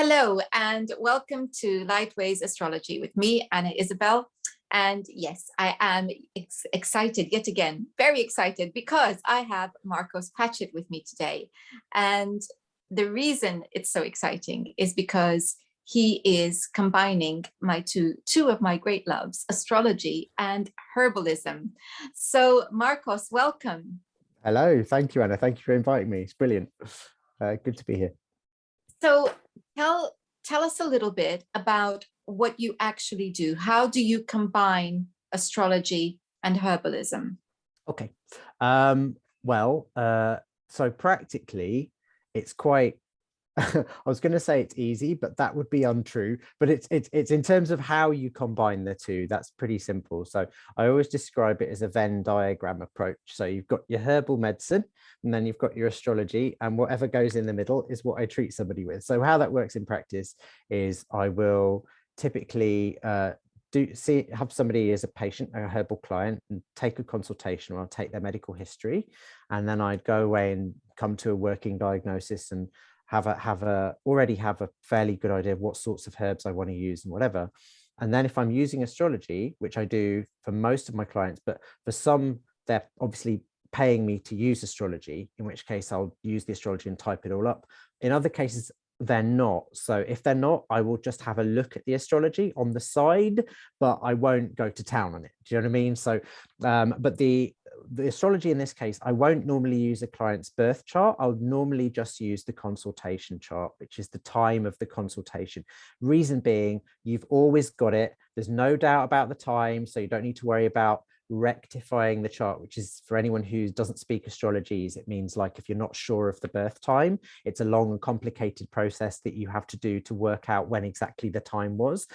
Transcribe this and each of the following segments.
Hello and welcome to Lightways Astrology with me, Anna Isabel. And yes, I am excited yet again, very excited because I have Marcos Patchett with me today. And the reason it's so exciting is because he is combining my two of my great loves, astrology and herbalism. So Marcos, welcome. Hello, thank you, Anna. Thank you for inviting me. It's brilliant. Good to be here. So tell us a little bit about what you actually do. How do you combine astrology and herbalism? Okay. So practically, it's quite. I was going to say it's easy, but that would be untrue. But it's in terms of how you combine the two. That's pretty simple. So I always describe it as a Venn diagram approach. So you've got your herbal medicine, and then you've got your astrology, and whatever goes in the middle is what I treat somebody with. So how that works in practice is I will typically have somebody as a patient, a herbal client, and take a consultation, or I'll take their medical history, and then I'd go away and come to a working diagnosis and already have a fairly good idea of what sorts of herbs I want to use and whatever. And then if I'm using astrology, which I do for most of my clients, but for some, they're obviously paying me to use astrology, in which case I'll use the astrology and type it all up. In other cases, they're not. So if they're not, I will just have a look at the astrology on the side, but I won't go to town on it. Do you know what I mean? So, but the astrology in this case, I won't normally use a client's birth chart. I'll normally just use the consultation chart, which is the time of the consultation. Reason being, you've always got it. There's no doubt about the time, so you don't need to worry about rectifying the chart, which is, for anyone who doesn't speak astrologies, it means like if you're not sure of the birth time, it's a long and complicated process that you have to do to work out when exactly the time was.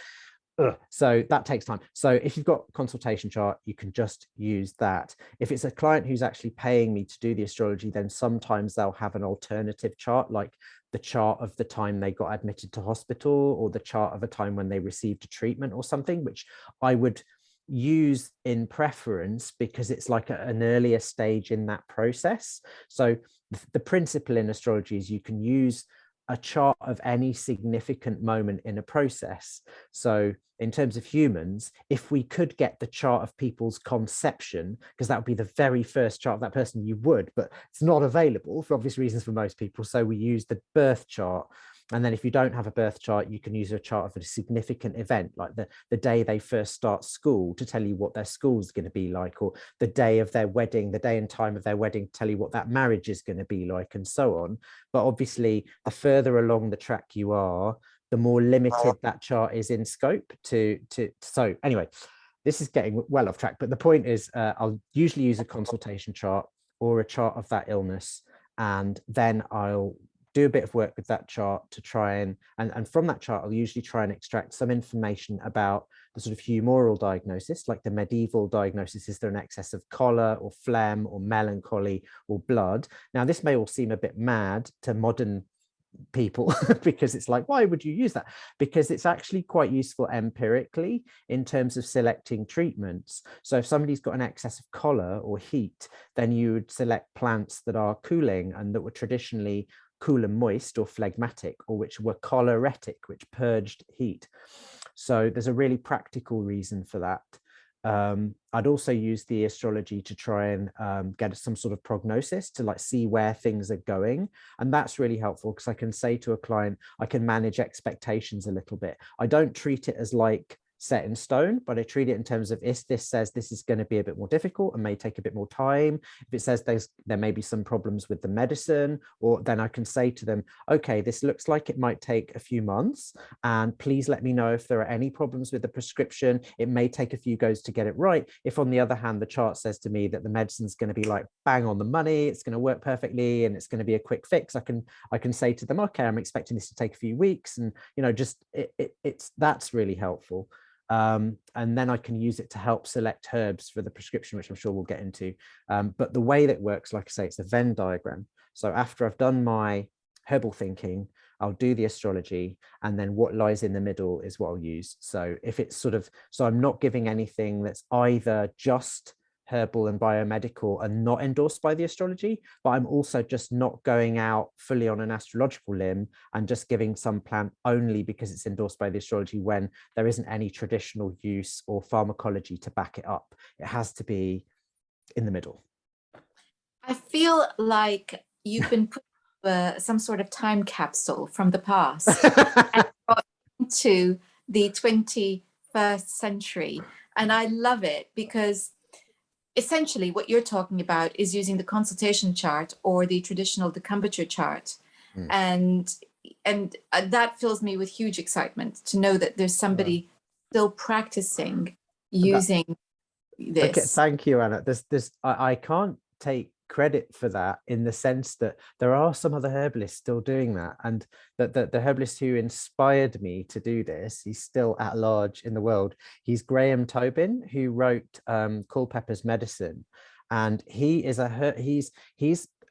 So that takes time. So if you've got a consultation chart, you can just use that. If it's a client who's actually paying me to do the astrology, then sometimes they'll have an alternative chart, like the chart of the time they got admitted to hospital, or the chart of a time when they received a treatment or something, which I would use in preference because it's like an earlier stage in that process. So the principle in astrology is you can use a chart of any significant moment in a process. So in terms of humans, if we could get the chart of people's conception, because that would be the very first chart of that person, you would, but it's not available for obvious reasons for most people. So we use the birth chart. And then if you don't have a birth chart, you can use a chart of a significant event, like the day they first start school, to tell you what their school is going to be like, or the day of their wedding, the day and time of their wedding, to tell you what that marriage is going to be like, and so on. But obviously, the further along the track you are, the more limited that chart is in scope so anyway, this is getting well off track, but the point is I'll usually use a consultation chart or a chart of that illness, and then I'll do a bit of work with that chart to try and from that chart, I'll usually try and extract some information about the sort of humoral diagnosis, like the medieval diagnosis. Is there an excess of choler or phlegm or melancholy or blood? Now, this may all seem a bit mad to modern people because it's like, why would you use that? Because it's actually quite useful empirically in terms of selecting treatments. So if somebody's got an excess of choler or heat, then you would select plants that are cooling and that were traditionally cool and moist, or phlegmatic, or which were choleretic, which purged heat. So there's a really practical reason for that. I'd also use the astrology to try and get some sort of prognosis, to like see where things are going. And that's really helpful because I can say to a client, I can manage expectations a little bit. I don't treat it as like set in stone, but I treat it in terms of, if this says this is going to be a bit more difficult and may take a bit more time, if it says there may be some problems with the medicine, or then I can say to them, okay, this looks like it might take a few months, and please let me know if there are any problems with the prescription. It may take a few goes to get it right. If on the other hand, the chart says to me that the medicine's going to be like bang on the money, it's going to work perfectly, and it's going to be a quick fix, I can say to them, okay, I'm expecting this to take a few weeks, and that's really helpful. And then I can use it to help select herbs for the prescription, which I'm sure we'll get into. But the way that works, like I say, it's a Venn diagram. So after I've done my herbal thinking, I'll do the astrology, and then what lies in the middle is what I'll use. So if it's so I'm not giving anything that's either just herbal and biomedical are not endorsed by the astrology, but I'm also just not going out fully on an astrological limb and just giving some plant only because it's endorsed by the astrology when there isn't any traditional use or pharmacology to back it up. It has to be in the middle. I feel like you've been put some sort of time capsule from the past and brought into the 21st century. And I love it because essentially what you're talking about is using the consultation chart or the traditional decumpature chart. And that fills me with huge excitement to know that there's somebody still practicing using this. Okay, thank you, Anna. I can't take credit for that in the sense that there are some other herbalists still doing that, and that the herbalist who inspired me to do this, he's still at large in the world. He's Graham Tobin, who wrote Culpeper's Medicine, and he's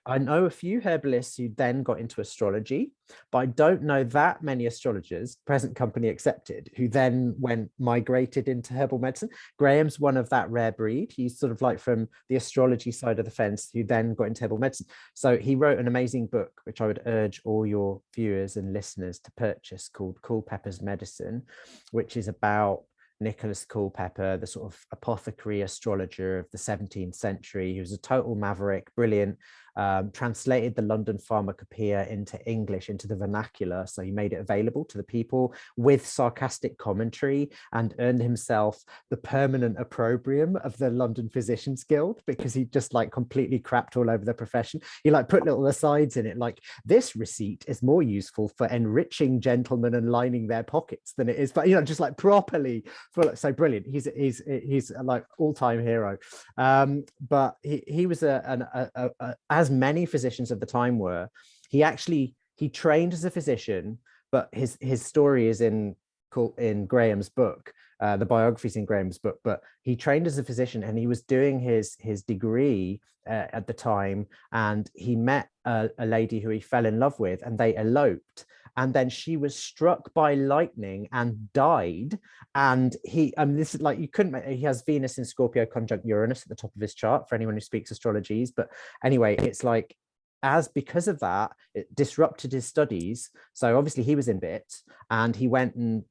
I know a few herbalists who then got into astrology, but I don't know that many astrologers, present company accepted, who then migrated into herbal medicine. Graham's one of that rare breed. He's sort of like from the astrology side of the fence, who then got into herbal medicine. So he wrote an amazing book, which I would urge all your viewers and listeners to purchase, called Culpeper's Medicine, which is about Nicholas Culpeper, the sort of apothecary astrologer of the 17th century. He was a total maverick, brilliant, translated the London Pharmacopoeia into English, into the vernacular. So he made it available to the people with sarcastic commentary, and earned himself the permanent opprobrium of the London Physicians Guild, because he just like completely crapped all over the profession. He like put little asides in it, like, this receipt is more useful for enriching gentlemen and lining their pockets than it is, but just like properly. So brilliant. He's like all-time hero. But he was as many physicians of the time were. He trained as a physician, but his story is in Graham's book. The biography's in Graham's book, but he trained as a physician, and he was doing his degree at the time, and he met a lady who he fell in love with, and they eloped. And then she was struck by lightning and died. And this is like, he has Venus in Scorpio conjunct Uranus at the top of his chart, for anyone who speaks astrologies. But anyway, it's like, because of that, it disrupted his studies. So obviously he was in bits, and he went and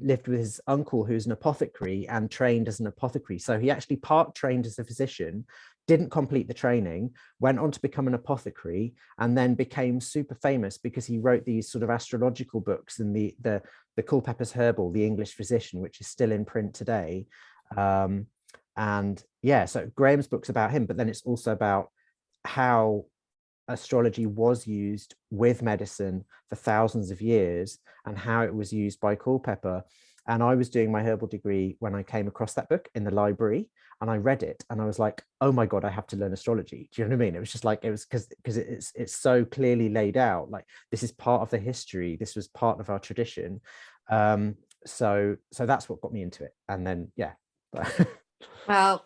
lived with his uncle, who's an apothecary, and trained as an apothecary. So he actually part trained as a physician, didn't complete the training, went on to become an apothecary, and then became super famous because he wrote these sort of astrological books, and the Culpeper's Herbal, the English Physician, which is still in print today. And yeah, so Graham's book's about him, but then it's also about how astrology was used with medicine for thousands of years, and how it was used by Culpeper. And I was doing my herbal degree when I came across that book in the library, and I read it, and I was like, oh my God, I have to learn astrology. Do you know what I mean? It was just like, it was because it's so clearly laid out. Like, this is part of the history. This was part of our tradition. So that's what got me into it. And then, yeah. Well,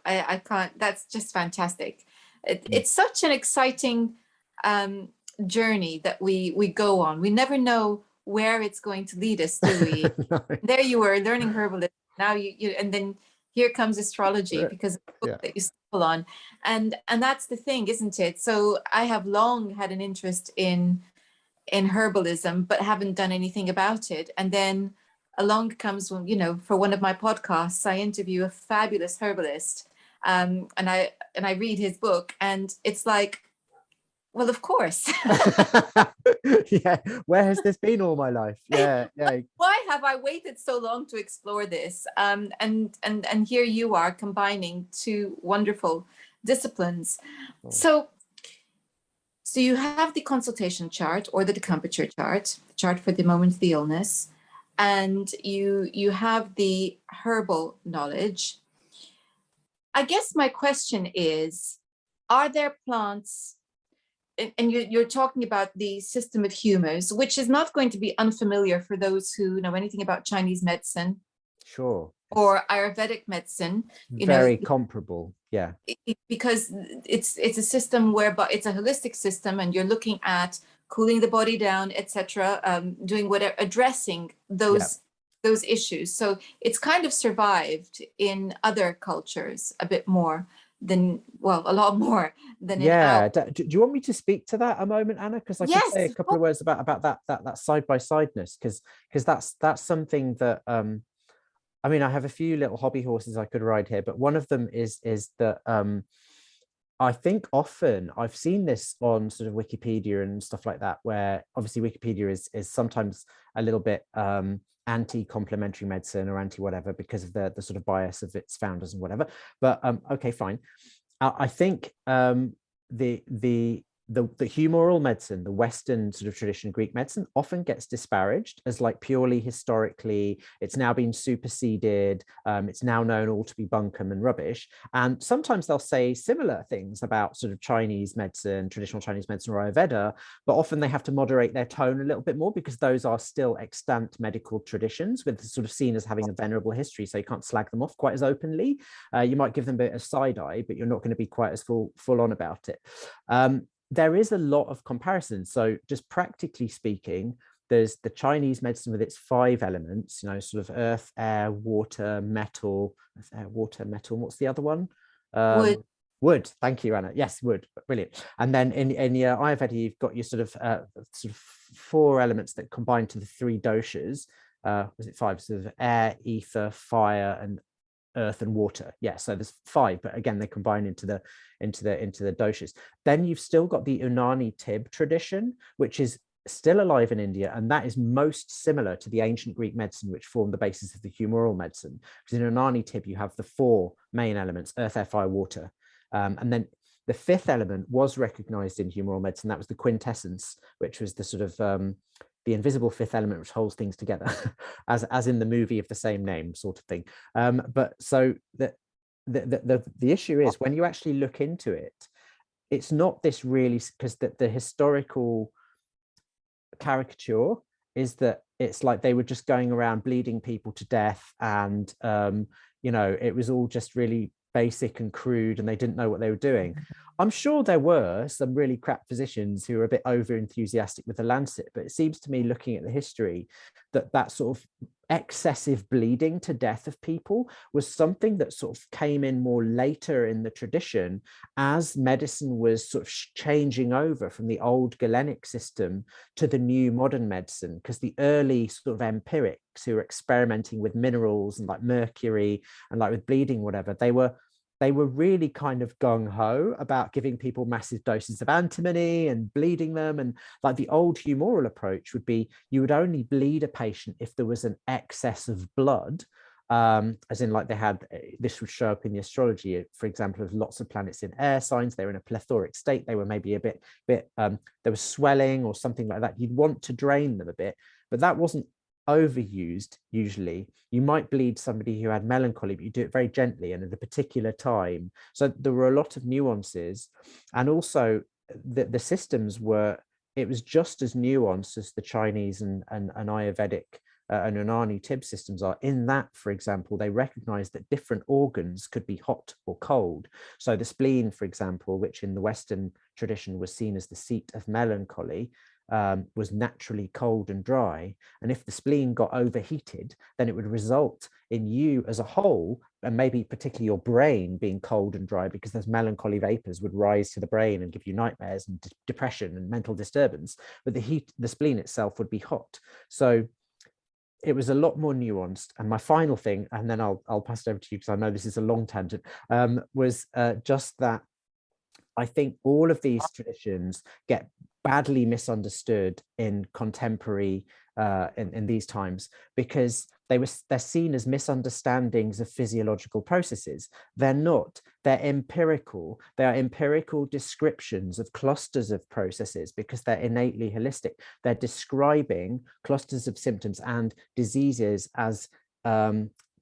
I can't, that's just fantastic. It's such an exciting journey that we go on. We never know where it's going to lead us, do we? No. There you were learning herbalism. Now you and then here comes astrology, because of the book that you stumble on. And that's the thing, isn't it? So I have long had an interest in herbalism, but haven't done anything about it. And then along comes, for one of my podcasts, I interview a fabulous herbalist, and I read his book, and it's like, well, of course. Yeah, where has this been all my life? Yeah. Why have I waited so long to explore this? And here you are combining two wonderful disciplines. Oh. So you have the consultation chart, or the decumpature chart, the chart for the moment of the illness, and you have the herbal knowledge. I guess my question is, are there plants, and you're talking about the system of humors, which is not going to be unfamiliar for those who know anything about Chinese medicine. Sure. Or Ayurvedic medicine. Very comparable. Yeah. Because it's a system whereby it's a holistic system, and you're looking at cooling the body down, etc., doing whatever, addressing those those issues. So it's kind of survived in other cultures a bit more than, well, a lot more than in our. Yeah. Do you want me to speak to that a moment, Anna? Because I could Yes, say a of couple course. of words about that side by sideness, because that's something that I mean, I have a few little hobby horses I could ride here, but one of them is that I think often I've seen this on sort of Wikipedia and stuff like that, where obviously Wikipedia is sometimes a little bit anti-complementary medicine or anti-whatever because of the sort of bias of its founders and whatever. But okay, fine. I think the humoral medicine, the Western sort of tradition of Greek medicine, often gets disparaged as like purely historically. It's now been superseded. It's now known all to be bunkum and rubbish. And sometimes they'll say similar things about sort of Chinese medicine, traditional Chinese medicine or Ayurveda, but often they have to moderate their tone a little bit more because those are still extant medical traditions with sort of seen as having a venerable history. So you can't slag them off quite as openly. You might give them a bit of side eye, but you're not going to be quite as full on about it. There is a lot of comparison. So just practically speaking, there's the Chinese medicine with its 5 elements, you know, sort of earth, air, water, metal, water, metal. What's the other one? Would. Wood. Thank you, Anna. Yes, wood. Brilliant. And then in your Ayurveda, you've got your sort of 4 elements that combine to the 3 doshas. Was it 5? So the air, ether, fire, and earth and water. Yeah, so there's 5, but again they combine into the doshas. Then you've still got the Unani Tib tradition, which is still alive in India, and that is most similar to the ancient Greek medicine which formed the basis of the humoral medicine. Because in Unani Tib you have the 4 main elements: earth, air, fire, water, and then the 5th element was recognized in humoral medicine. That was the quintessence, which was the sort of the invisible 5th element which holds things together, as in the movie of the same name, sort of thing. But so the issue is when you actually look into it, it's not this really, because the historical caricature is that it's like they were just going around bleeding people to death, and you know, it was all just really basic and crude and they didn't know what they were doing. I'm sure there were some really crap physicians who were a bit over enthusiastic with the Lancet, but it seems to me, looking at the history, that sort of excessive bleeding to death of people was something that sort of came in more later in the tradition as medicine was sort of changing over from the old Galenic system to the new modern medicine. Because the early sort of empirics who were experimenting with minerals and like mercury and like with bleeding, whatever, they were really kind of gung-ho about giving people massive doses of antimony and bleeding them. And like the old humoral approach would be, you would only bleed a patient if there was an excess of blood, as in like they had, this would show up in the astrology, for example, of lots of planets in air signs. They were in a plethoric state. They were maybe a bit there was swelling or something like that. You'd want to drain them a bit, but that wasn't overused. Usually you might bleed somebody who had melancholy, but you do it very gently and at a particular time. So there were a lot of nuances, and also the systems were, it was just as nuanced as the Chinese and Ayurvedic and Unani Tib systems are, in that, for example, they recognized that different organs could be hot or cold. So the spleen, for example, which in the Western tradition was seen as the seat of melancholy, was naturally cold and dry. And if the spleen got overheated, then it would result in you as a whole, and maybe particularly your brain, being cold and dry, because those melancholy vapors would rise to the brain and give you nightmares and depression and mental disturbance. But the spleen itself would be hot. So it was a lot more nuanced. And my final thing, and then I'll pass it over to you because I know this is a long tangent, was just that I think all of these traditions get badly misunderstood in contemporary in these times, because they're seen as misunderstandings of physiological processes. They're not. They're empirical. They are empirical descriptions of clusters of processes because they're innately holistic. They're describing clusters of symptoms and diseases as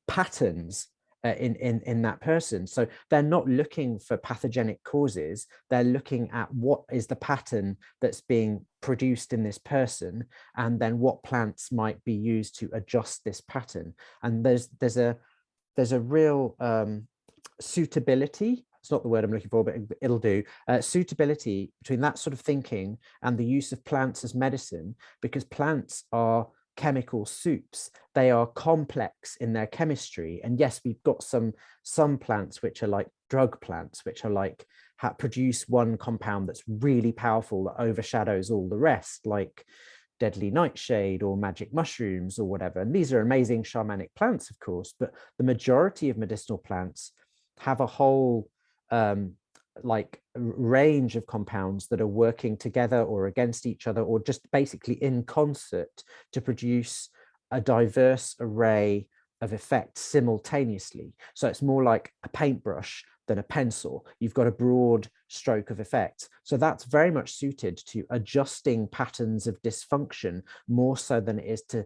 patterns in that person. So they're not looking for pathogenic causes. They're looking at what is the pattern that's being produced in this person, and then what plants might be used to adjust this pattern. And there's a real suitability. It's not the word I'm looking for, but it'll do. Suitability between that sort of thinking and the use of plants as medicine, because plants are chemical soups. They are complex in their chemistry. And yes, we've got some plants which are like drug plants, which are like produce one compound that's really powerful that overshadows all the rest, like deadly nightshade or magic mushrooms or whatever. And these are amazing shamanic plants, of course, but the majority of medicinal plants have a whole like range of compounds that are working together or against each other, or just basically in concert to produce a diverse array of effects simultaneously. So it's more like a paintbrush than a pencil. You've got a broad stroke of effects. So that's very much suited to adjusting patterns of dysfunction more so than it is to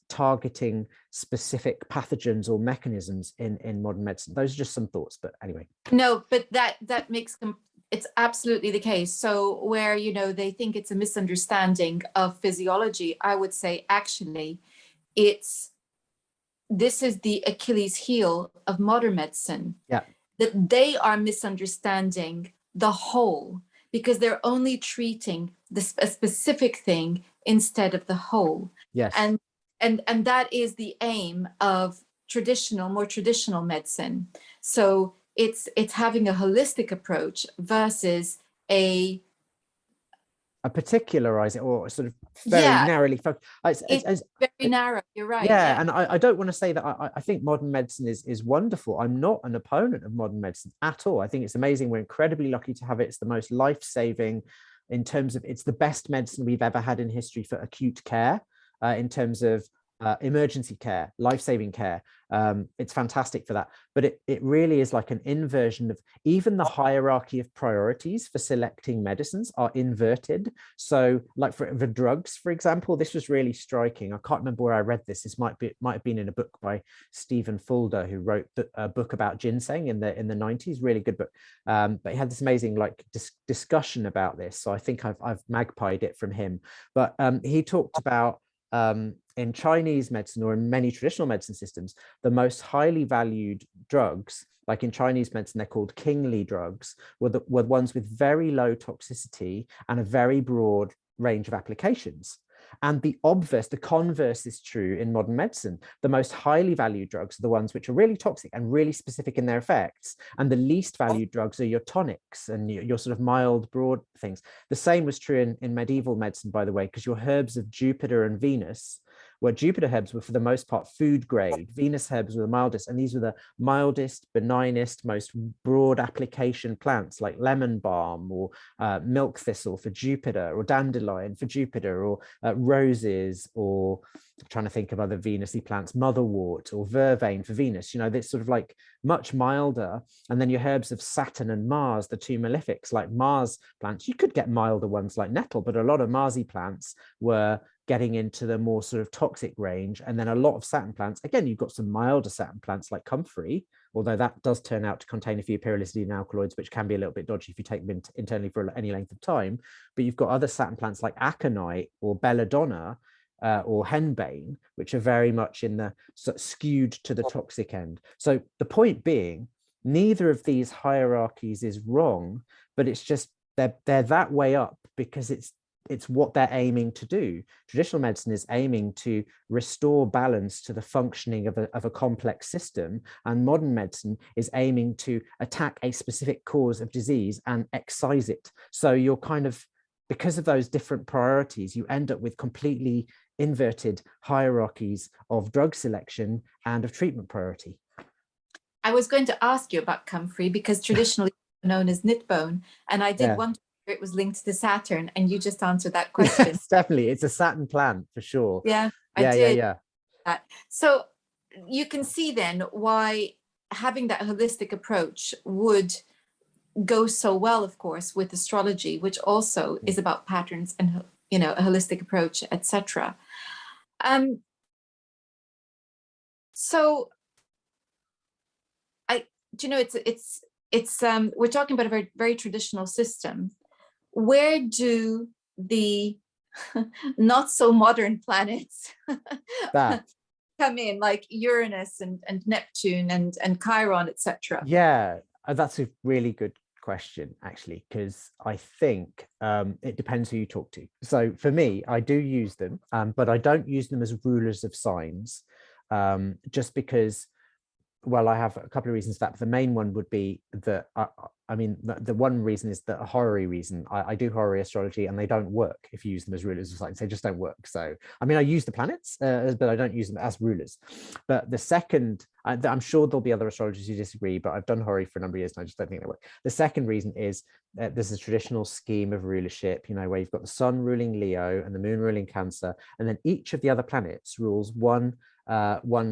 targeting specific pathogens or mechanisms in modern medicine. Those are just some thoughts, but anyway. No, but that makes it's absolutely the case. So where, you know, they think it's a misunderstanding of physiology, I would say actually this is the Achilles heel of modern medicine. Yeah. That they are misunderstanding the whole because they're only treating a specific thing instead of the whole. Yes. And that is the aim of more traditional medicine. So it's having a holistic approach versus a particularizing or sort of very narrowly focused. It's very narrow. You're right. Yeah, and I don't want to say that I think modern medicine is wonderful. I'm not an opponent of modern medicine at all. I think it's amazing. We're incredibly lucky to have it. It's the most life-saving in terms of, it's the best medicine we've ever had in history for acute care, in terms of emergency care, life-saving care. It's fantastic for that, but it really is like an inversion of even the hierarchy of priorities for selecting medicines are inverted. So like for drugs, for example, this was really striking. I can't remember where I read this. This might have been in a book by Stephen Fulder, who wrote a book about ginseng in the 90s. Really good book, but he had this amazing like discussion about this. So I think I've magpied it from him, but he talked about in Chinese medicine, or in many traditional medicine systems, the most highly valued drugs, like in Chinese medicine, they're called kingly drugs, were ones with very low toxicity and a very broad range of applications. And the converse is true in modern medicine. The most highly valued drugs are the ones which are really toxic and really specific in their effects. And the least valued drugs are your tonics and your sort of mild, broad things. The same was true in medieval medicine, by the way, because your herbs of Jupiter and Venus, where Jupiter herbs were for the most part food grade, Venus herbs were the mildest, and these were the mildest, benignest, most broad application plants, like lemon balm or milk thistle for Jupiter, or dandelion for Jupiter, or roses, or I'm trying to think of other Venusy plants, motherwort or vervain for Venus. You know, this sort of like much milder. And then your herbs of Saturn and Mars, the two malefics, like Mars plants, you could get milder ones like nettle, but a lot of Marsy plants were getting into the more sort of toxic range. And then a lot of Saturn plants, again, you've got some milder Saturn plants like comfrey, although that does turn out to contain a few pyrrolizidine alkaloids, which can be a little bit dodgy if you take them internally for any length of time. But you've got other Saturn plants like aconite or belladonna or henbane, which are very much in the skewed to the toxic end. So the point being, neither of these hierarchies is wrong, but it's just they're that way up because it's what they're aiming to do. Traditional medicine is aiming to restore balance to the functioning of a complex system, and modern medicine is aiming to attack a specific cause of disease and excise it. So you're kind of, because of those different priorities, you end up with completely inverted hierarchies of drug selection and of treatment priority. I was going to ask you about comfrey because traditionally known as knitbone, and I did wonder if it was linked to Saturn, and you just answered that question. Yes, definitely, it's a Saturn plant for sure. Yeah, I did. So you can see then why having that holistic approach would go so well, of course, with astrology, which also is about patterns and, you know, a holistic approach, etc. So it's we're talking about a very, very traditional system. Where do the not so modern planets come in, like Uranus and Neptune and Chiron, etc.? Yeah, that's a really good question, actually, because I think it depends who you talk to. So for me, I do use them, but I don't use them as rulers of signs, just because, well, I have a couple of reasons for that. But the main one would be that I mean, the one reason is that a horary reason. I do horary astrology, and they don't work if you use them as rulers of signs. They just don't work. So, I mean, I use the planets, but I don't use them as rulers. But the second, I'm sure there'll be other astrologers who disagree, but I've done horary for a number of years, and I just don't think they work. The second reason is there's a traditional scheme of rulership, you know, where you've got the sun ruling Leo and the moon ruling Cancer, and then each of the other planets rules one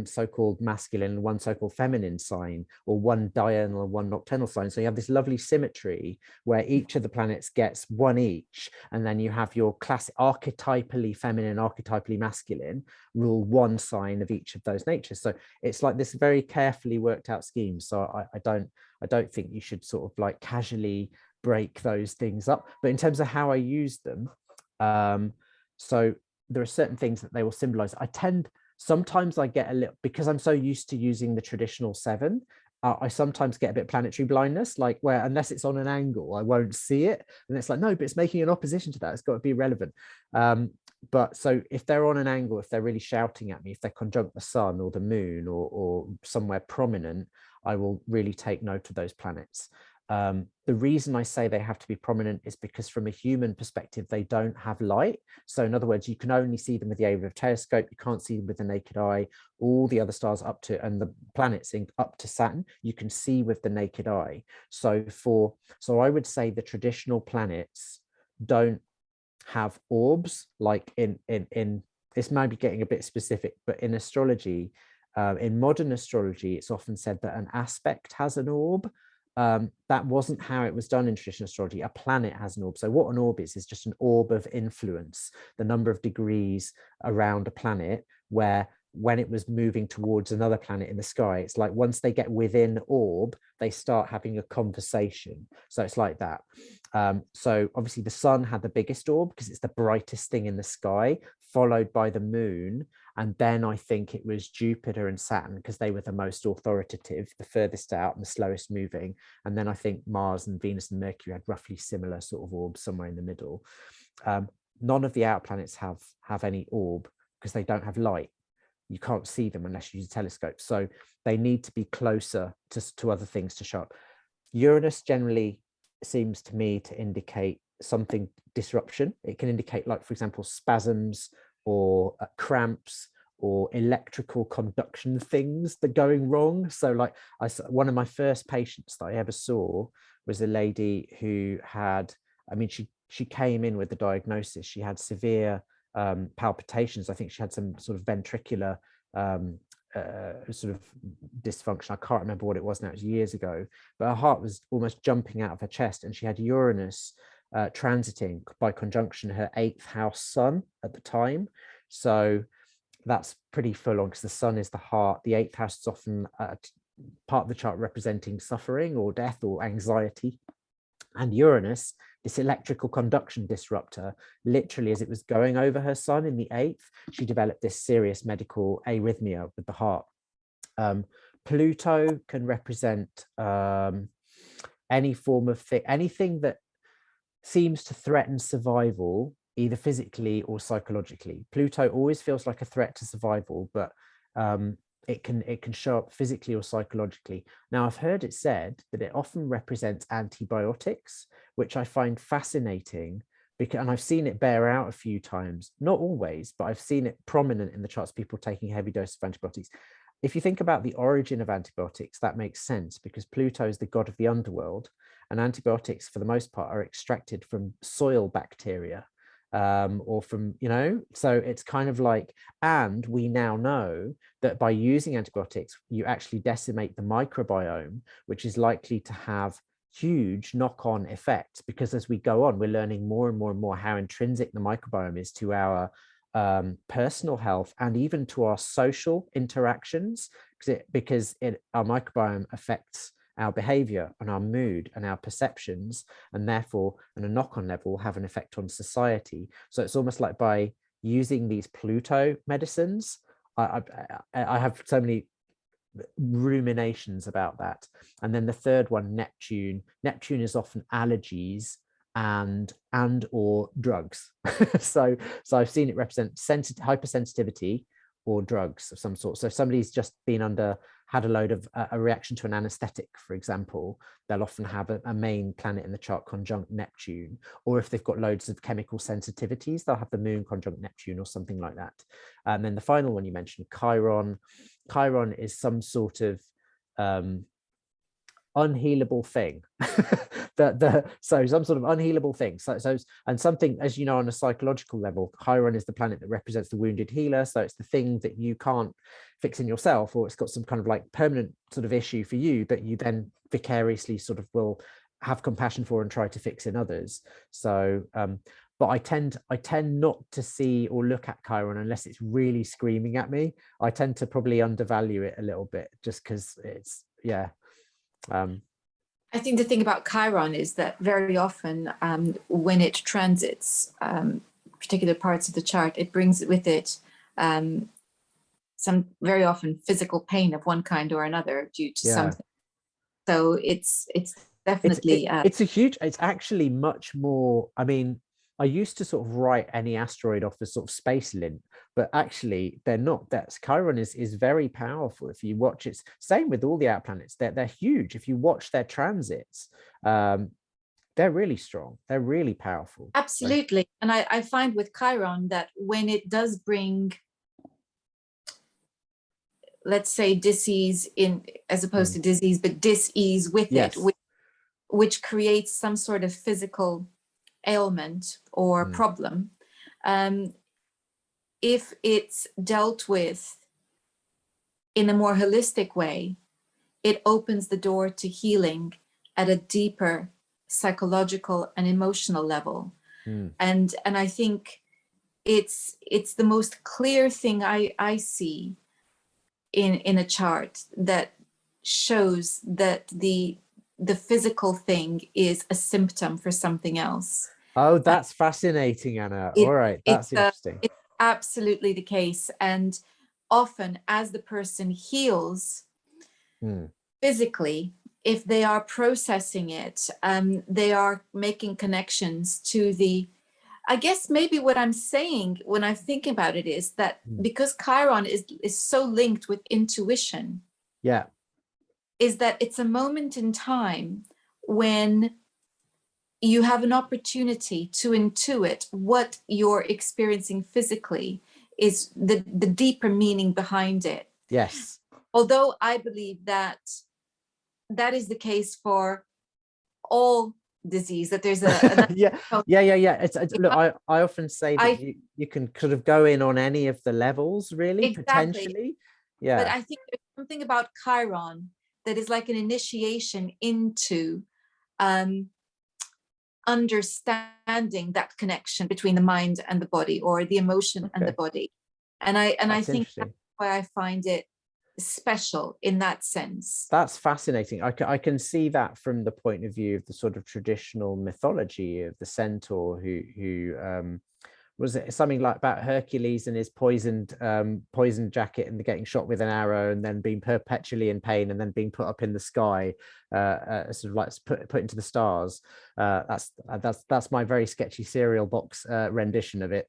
so-called masculine and one so-called feminine sign, or one diurnal and one nocturnal sign. So you have this lovely symmetry where each of the planets gets one each, and then you have your classic archetypally feminine, archetypally masculine rule one sign of each of those natures. So it's like this very carefully worked out scheme. So I don't think you should sort of like casually break those things up. But in terms of how I use them, so there are certain things that they will symbolize. Sometimes I get a little, because I'm so used to using the traditional 7, I sometimes get a bit planetary blindness, like where unless it's on an angle, I won't see it. And it's like, no, but it's making an opposition to that. It's got to be relevant. But so if they're on an angle, if they're really shouting at me, if they're conjunct the sun or the moon or somewhere prominent, I will really take note of those planets. The reason I say they have to be prominent is because from a human perspective, they don't have light. So in other words, you can only see them with the aid of a telescope. You can't see them with the naked eye. All the other stars up to, and the planets up to Saturn, you can see with the naked eye. So I would say the traditional planets don't have orbs, like in this might be getting a bit specific, but in astrology, in modern astrology, it's often said that an aspect has an orb. That wasn't how it was done in traditional astrology. A planet has an orb. So what an orb is just an orb of influence, the number of degrees around a planet, where when it was moving towards another planet in the sky, it's like once they get within orb, they start having a conversation. So it's like that. So obviously the sun had the biggest orb because it's the brightest thing in the sky, followed by the moon. And then I think it was Jupiter and Saturn, because they were the most authoritative, the furthest out and the slowest moving. And then I think Mars and Venus and Mercury had roughly similar sort of orbs somewhere in the middle. None of the outer planets have any orb because they don't have light. You can't see them unless you use a telescope. So they need to be closer to other things to show up. Uranus generally seems to me to indicate something disruption. It can indicate, like, for example, spasms or cramps or electrical conduction things that are going wrong. So like one of my first patients that I ever saw was a lady who had, I mean, she came in with the diagnosis. She had severe palpitations. I think she had some sort of ventricular sort of dysfunction. I can't remember what it was now. It was years ago, but her heart was almost jumping out of her chest, and she had Uranus transiting by conjunction her 8th house sun at the time. So that's pretty full on, because the sun is the heart. The 8th house is often part of the chart representing suffering or death or anxiety. And Uranus, this electrical conduction disruptor, literally as it was going over her sun in the 8th, she developed this serious medical arrhythmia with the heart. Pluto can represent any form of anything that seems to threaten survival, either physically or psychologically. Pluto always feels like a threat to survival, but it can show up physically or psychologically. Now, I've heard it said that it often represents antibiotics, which I find fascinating, because, and I've seen it bear out a few times, not always, but I've seen it prominent in the charts, people taking heavy doses of antibiotics. If you think about the origin of antibiotics, that makes sense, because Pluto is the god of the underworld, and antibiotics, for the most part, are extracted from soil bacteria, or from, you know, so it's kind of like, and we now know that by using antibiotics, you actually decimate the microbiome, which is likely to have huge knock-on effects, because as we go on, we're learning more and more and more how intrinsic the microbiome is to our personal health and even to our social interactions, because our microbiome affects our behavior and our mood and our perceptions, and therefore on a knock-on level have an effect on society. So it's almost like by using these Pluto medicines, I have so many ruminations about that. And then the third one, Neptune is often allergies and or drugs. so I've seen it represent hypersensitivity or drugs of some sort. So if somebody's just had a reaction to an anesthetic, for example, they'll often have a main planet in the chart conjunct Neptune. Or if they've got loads of chemical sensitivities, they'll have the moon conjunct Neptune or something like that. And then the final one you mentioned, Chiron. Chiron is some sort of unhealable thing. So some sort of unhealable thing. So and something, as you know, on a psychological level, Chiron is the planet that represents the wounded healer. So it's the thing that you can't fix in yourself, or it's got some kind of like permanent sort of issue for you, but you then vicariously sort of will have compassion for and try to fix in others. So but I tend not to see or look at Chiron unless it's really screaming at me. I tend to probably undervalue it a little bit, just because it's, yeah. I think the thing about Chiron is that very often when it transits particular parts of the chart, it brings with it some very often physical pain of one kind or another due to something. So it's definitely it's actually much more. I mean, I used to sort of write any asteroid off as sort of space lint, but actually they're not. Chiron is very powerful. If you watch it, same with all the out planets, they're huge. If you watch their transits, they're really strong. They're really powerful. Absolutely. And I find with Chiron that when it does bring, let's say, disease in, as opposed to disease, but dis-ease with it, which creates some sort of physical ailment or problem, if it's dealt with in a more holistic way, it opens the door to healing at a deeper psychological and emotional level. And I think it's the most clear thing I see in a chart that shows that the physical thing is a symptom for something else. Oh, that's fascinating, Anna. All right, that's interesting. It's absolutely the case. And often as the person heals physically, if they are processing it, they are making connections to the, I guess maybe what I'm saying when I think about it is that because Chiron is so linked with intuition, is that it's a moment in time when you have an opportunity to intuit what you're experiencing physically is the deeper meaning behind it. Yes. Although I believe that is the case for all disease, that there's a yeah. Look, I often say that you can sort of go in on any of the levels, really, potentially. Yeah. But I think there's something about Chiron that is like an initiation into understanding that connection between the mind and the body, or the emotion and the body. And I think that's why I find it special in that sense. That's fascinating. I can see that from the point of view of the sort of traditional mythology of the centaur who was it something like about Hercules and his poisoned jacket and getting shot with an arrow and then being perpetually in pain and then being put up in the sky, sort of like put into the stars. That's my very sketchy cereal box rendition of it,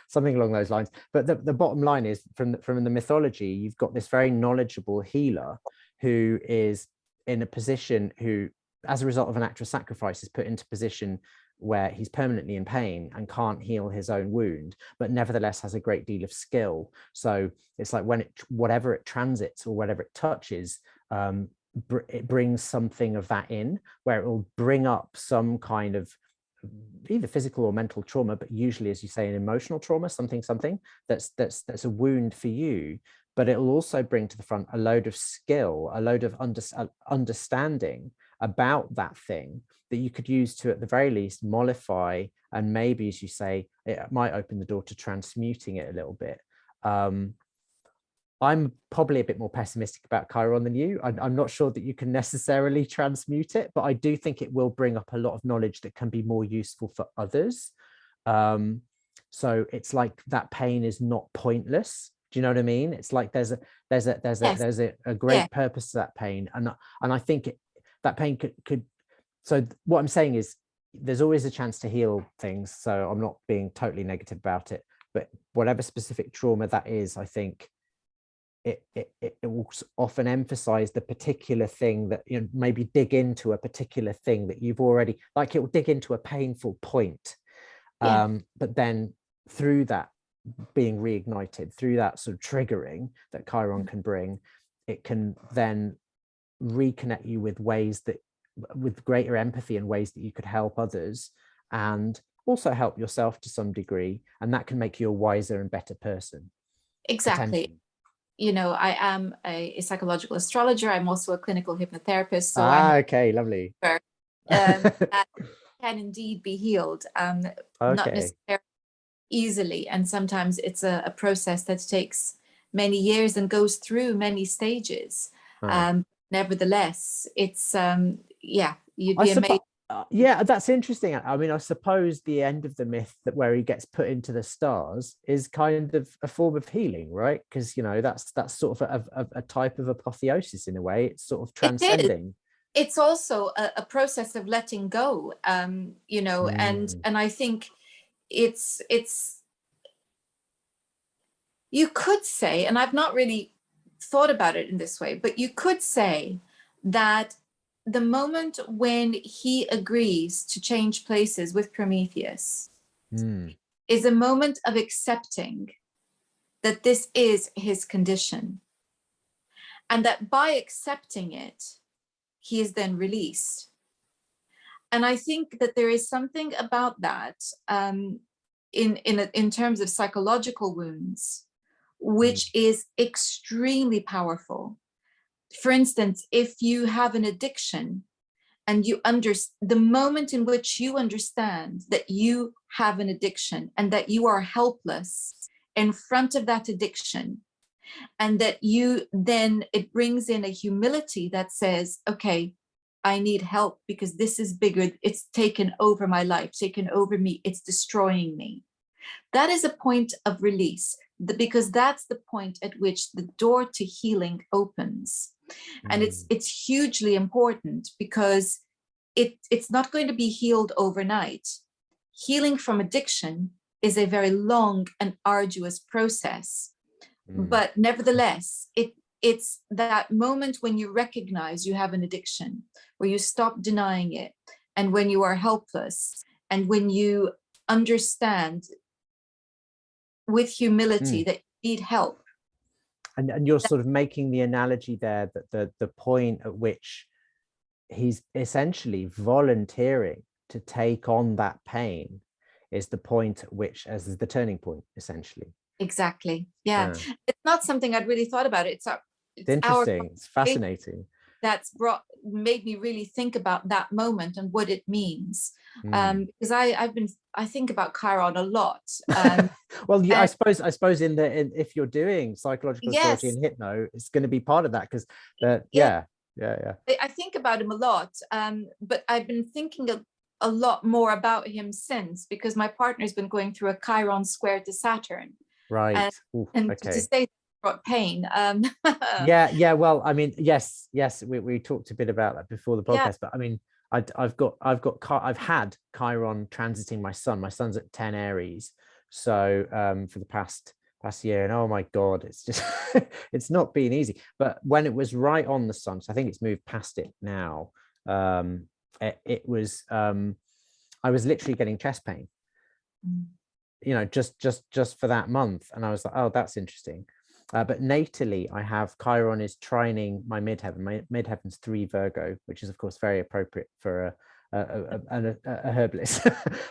something along those lines. But the bottom line is, from the mythology, you've got this very knowledgeable healer who is in a position, who, as a result of an act of sacrifice, is put into position where he's permanently in pain and can't heal his own wound, but nevertheless has a great deal of skill. So it's like whatever it transits or whatever it touches, it brings something of that in, where it will bring up some kind of either physical or mental trauma, but usually, as you say, an emotional trauma, something that's a wound for you. But it will also bring to the front a load of skill, a load of understanding about that thing that you could use to, at the very least, mollify, and maybe, as you say, it might open the door to transmuting it a little bit. I'm probably a bit more pessimistic about Chiron than you. I'm not sure that you can necessarily transmute it, but I do think it will bring up a lot of knowledge that can be more useful for others. So it's like that pain is not pointless. Do you know what I mean? It's like there's Yes. a Yeah. great purpose to that pain, and I think that pain could. So what I'm saying is, there's always a chance to heal things. So I'm not being totally negative about it, but whatever specific trauma that is, I think it will often emphasize the particular thing that, you know, maybe dig into a particular thing that you've already, like, it will dig into a painful point. Yeah. But then through that being reignited, through that sort of triggering that Chiron can bring, it can then reconnect you with ways that, with greater empathy, and ways that you could help others and also help yourself to some degree, and that can make you a wiser and better person. Exactly. You know, I am a psychological astrologer. I'm also a clinical hypnotherapist. So I have Okay, lovely. that can indeed be healed, not Okay. necessarily easily. And sometimes it's a process that takes many years and goes through many stages. Nevertheless, it's, yeah, you'd I be suppose, amazed. yeah, that's interesting. I mean, I suppose the end of the myth, that where he gets put into the stars, is kind of a form of healing, right? Because, you know, that's sort of a type of apotheosis in a way. It's sort of It is. transcending. It's also a process of letting go, you know, and I think it's you could say, and I've not really thought about it in this way, but you could say that the moment when he agrees to change places with Prometheus is a moment of accepting that this is his condition, and that by accepting it, he is then released. And I think that there is something about that, in terms of psychological wounds, which is extremely powerful. For instance, if you have an addiction, and the moment in which you understand that you have an addiction and that you are helpless in front of that addiction, and that you then, it brings in a humility that says, okay, I need help because this is bigger. It's taken over my life, taken over me. It's destroying me. That is a point of release, because that's the point at which the door to healing opens. And it's hugely important, because it's not going to be healed overnight. Healing from addiction is a very long and arduous process. But nevertheless, it's that moment when you recognize you have an addiction, where you stop denying it, and when you are helpless, and when you understand with humility that you need help. And you're sort of making the analogy there that the point at which he's essentially volunteering to take on that pain is the point at which, as is the turning point, essentially. Exactly. Yeah. It's not something I'd really thought about. It's interesting. It's fascinating. That's made me really think about that moment and what it means. Because I think about Chiron a lot. Well, yeah, I suppose if you're doing psychological astrology and hypno, it's going to be part of that, because yeah. I think about him a lot, but I've been thinking a lot more about him since, because my partner's been going through a Chiron square to Saturn. Right. And okay. to say brought pain. Yeah. Well, I mean, yes. We talked a bit about that before the podcast, but I mean, I've had Chiron transiting my son. My son's at 10 Aries, so for the past year, and oh my God, it's just it's not been easy. But when it was right on the sun, so I think it's moved past it now. It was I was literally getting chest pain, you know, just for that month, and I was like, oh, that's interesting. But natally, I have Chiron is trining my midheaven. My midheaven's 3 Virgo, which is of course very appropriate for a herbalist.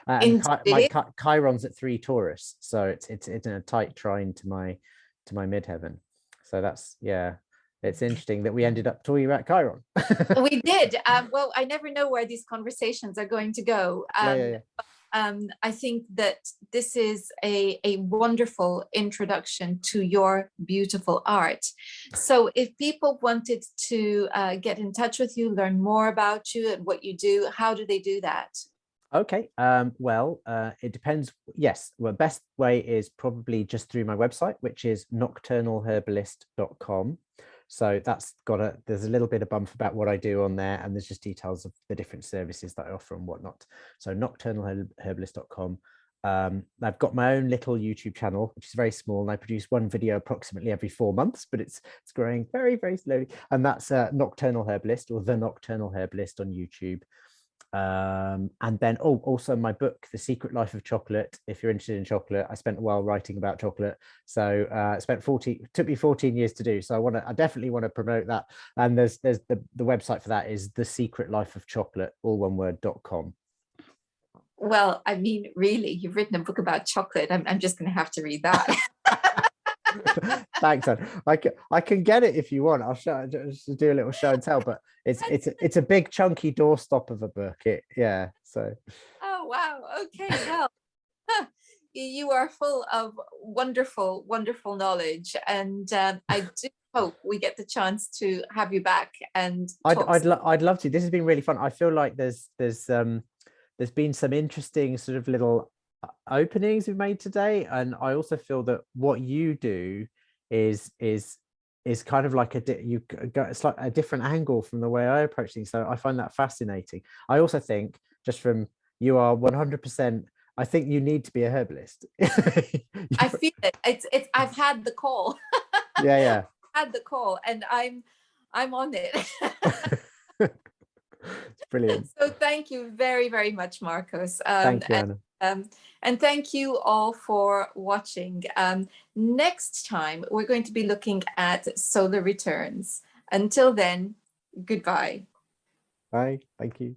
And my Chiron's at 3 Taurus, so it's in a tight trine to my midheaven. So that's, yeah, it's interesting that we ended up talking about Chiron. We did. Well, I never know where these conversations are going to go. I think that this is a wonderful introduction to your beautiful art. So if people wanted to get in touch with you, learn more about you and what you do, how do they do that? Okay. Well, it depends. Yes. Well, best way is probably just through my website, which is nocturnalherbalist.com. So that's there's a little bit of bump about what I do on there, and there's just details of the different services that I offer and whatnot. So nocturnalherbalist.com. I've got my own little YouTube channel, which is very small, and I produce one video approximately every 4 months, but it's growing very, very slowly. And that's Nocturnal Herbalist, or The Nocturnal Herbalist on YouTube. And then also my book, The Secret Life of Chocolate. If you're interested in chocolate, I spent a while writing about chocolate, so took me 14 years to do, so I definitely want to promote that. And there's the website for that is The Secret Life of Chocolate, all one word.com. Well, I mean, really, you've written a book about chocolate. I'm just going to have to read that. Thanks, Anne. I can get it if you want. I'll just do a little show and tell, but it's a big chunky doorstop of a book. So. Oh wow. Okay. Well, you are full of wonderful, wonderful knowledge, and I do hope we get the chance to have you back. And I'd love to. This has been really fun. I feel like there's been some interesting sort of little openings we've made today, and I also feel that what you do is kind of like it's like a different angle from the way I approach things, so I find that fascinating. I also think, just from, you are 100%, I think you need to be a herbalist. I feel it. It's I've had the call. Yeah. Had the call, and I'm on it. It's brilliant. So thank you very, very much, Marcos. Thank you, Anna. And thank you all for watching. Next time, we're going to be looking at solar returns. Until then, goodbye. Bye. Thank you.